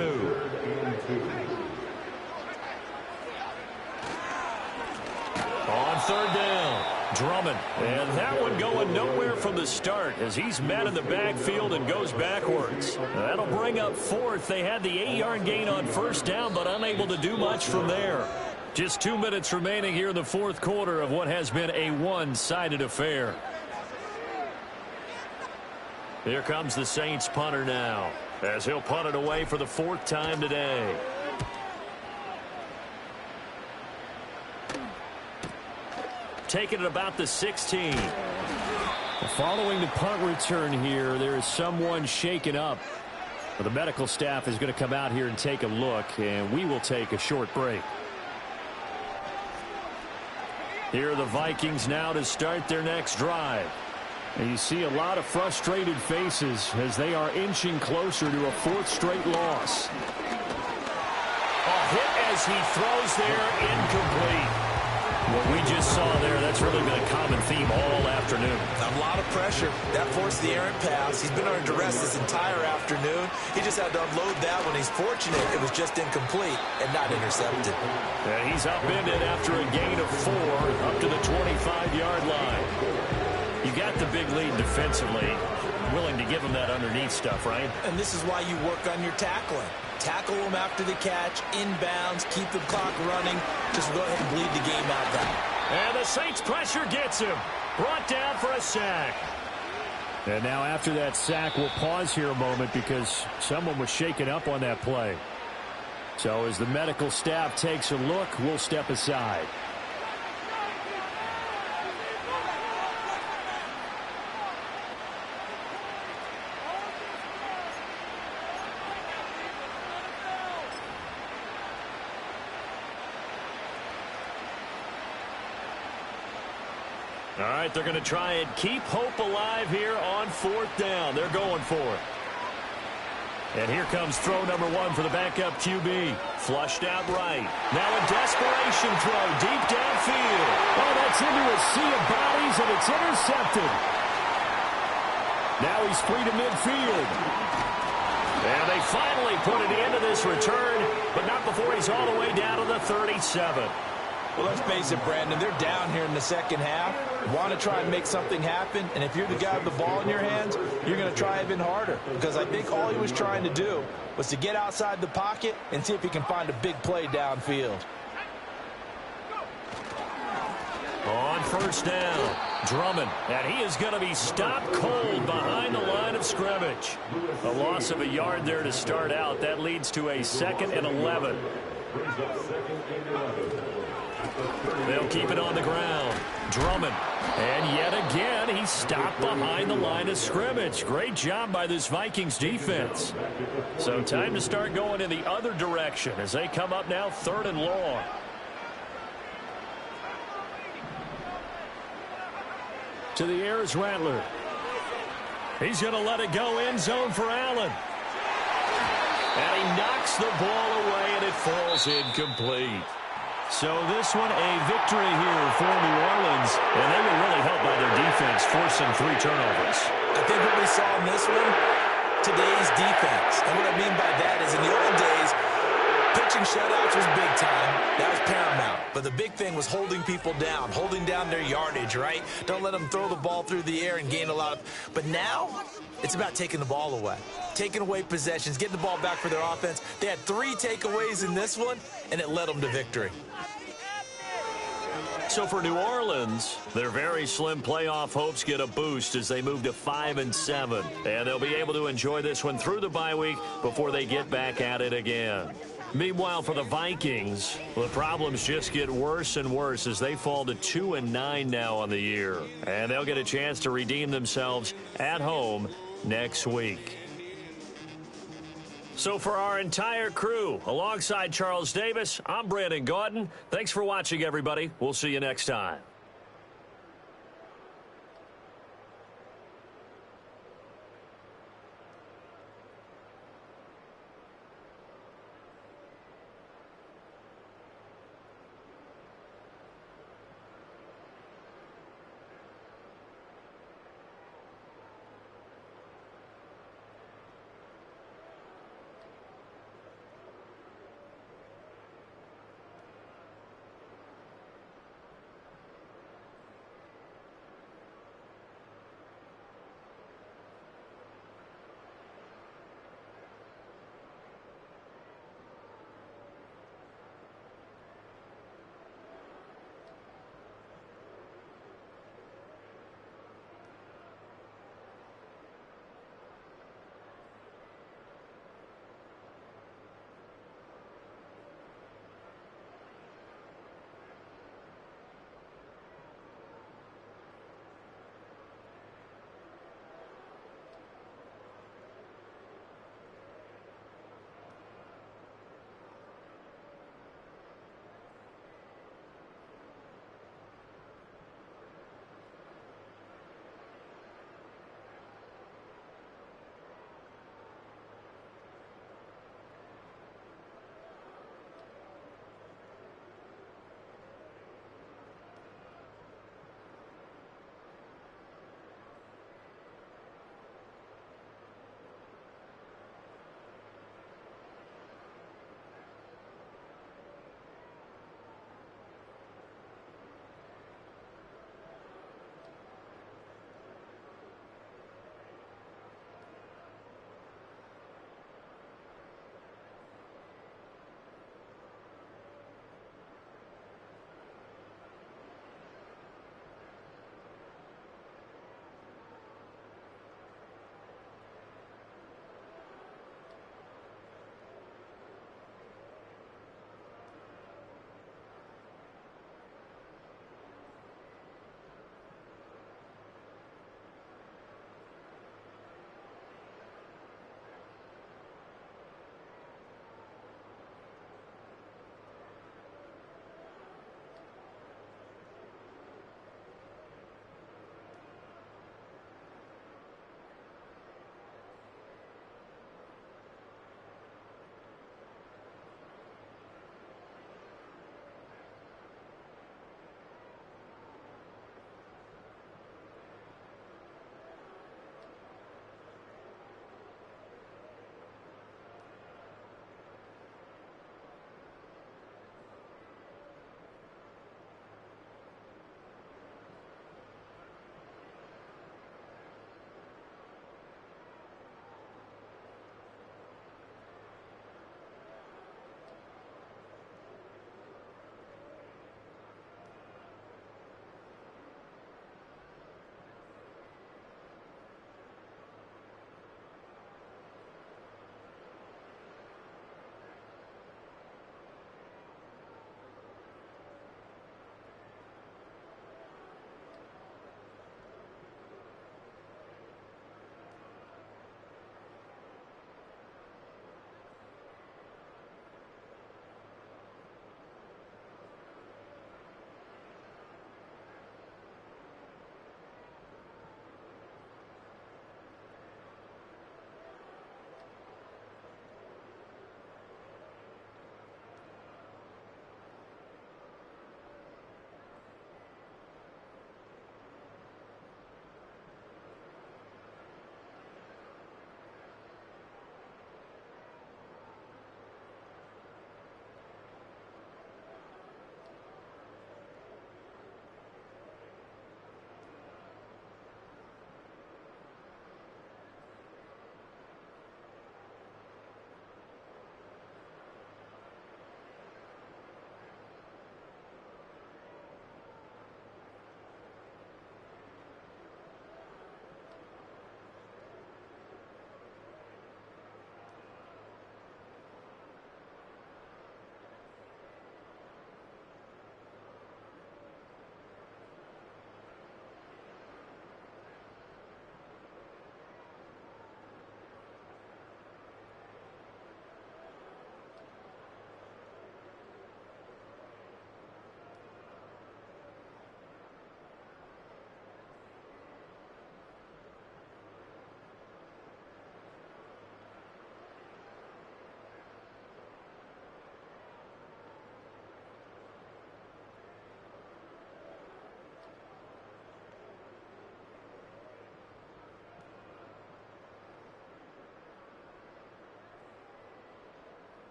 On 3rd down, Drummond. And that one going nowhere from the start as he's met in the backfield and goes backwards. That'll bring up 4th. They had the 8-yard gain on 1st down, but unable to do much from there. Just 2 minutes remaining here in the 4th quarter of what has been a one-sided affair. Here comes the Saints punter now as he'll punt it away for the 4th time today. Taking it about the 16. Following the punt return here, there is someone shaken up. The medical staff is going to come out here and take a look, and we will take a short break. Here are the Vikings now to start their next drive. And you see a lot of frustrated faces as they are inching closer to a 4th straight loss. A hit as he throws there, incomplete. What we just saw there, that's really been a common theme all afternoon. A lot of pressure. That forced the errant pass. He's been under duress this entire afternoon. He just had to unload that one. He's fortunate it was just incomplete and not intercepted. And he's upended after a gain of 4 up to the 25-yard line. You got the big lead defensively, willing to give them that underneath stuff, right? And this is why you work on your tackling. Tackle them after the catch, inbounds, keep the clock running. Just go ahead and bleed the game out that. And the Saints pressure gets him. Brought down for a sack. And now after that sack, we'll pause here a moment because someone was shaken up on that play. So as the medical staff takes a look, we'll step aside. All right, they're going to try and keep hope alive here on 4th down. They're going for it. And here comes throw number 1 for the backup QB. Flushed out right. Now a desperation throw deep downfield. Oh, that's into a sea of bodies, and it's intercepted. Now he's free to midfield. And they finally put an end to this return, but not before he's all the way down to the 37. Well, let's face it, Brandon, they're down here in the second half. Want to try and make something happen, and if you're the guy with the ball in your hands, you're going to try even harder, because I think all he was trying to do was to get outside the pocket and see if he can find a big play downfield. On 1st down, Drummond, and he is going to be stopped cold behind the line of scrimmage. A loss of a yard there to start out. That leads to a 2nd and 11. They'll keep it on the ground. Drummond. And yet again, he's stopped behind the line of scrimmage. Great job by this Vikings defense. So time to start going in the other direction as they come up now 3rd and long. To the air is Rattler. He's going to let it go end zone for Allen. And he knocks the ball away, and it falls incomplete. So this one a victory here for New Orleans, and they were really helped by their defense, forcing 3 turnovers. I think what we saw in this one, today's defense. And what I mean by that is in the old days, pitching shutouts was big time. That was paramount. But the big thing was holding people down, holding down their yardage, right? Don't let them throw the ball through the air and gain a lot of... But now, it's about taking the ball away. Taking away possessions, getting the ball back for their offense. They had 3 takeaways in this one, and it led them to victory. So for New Orleans, their very slim playoff hopes get a boost as they move to 5-7. And they'll be able to enjoy this one through the bye week before they get back at it again. Meanwhile, for the Vikings, the problems just get worse and worse as they fall to 2-9 now on the year. And they'll get a chance to redeem themselves at home next week. So for our entire crew, alongside Charles Davis, I'm Brandon Gaudin. Thanks for watching, everybody. We'll see you next time.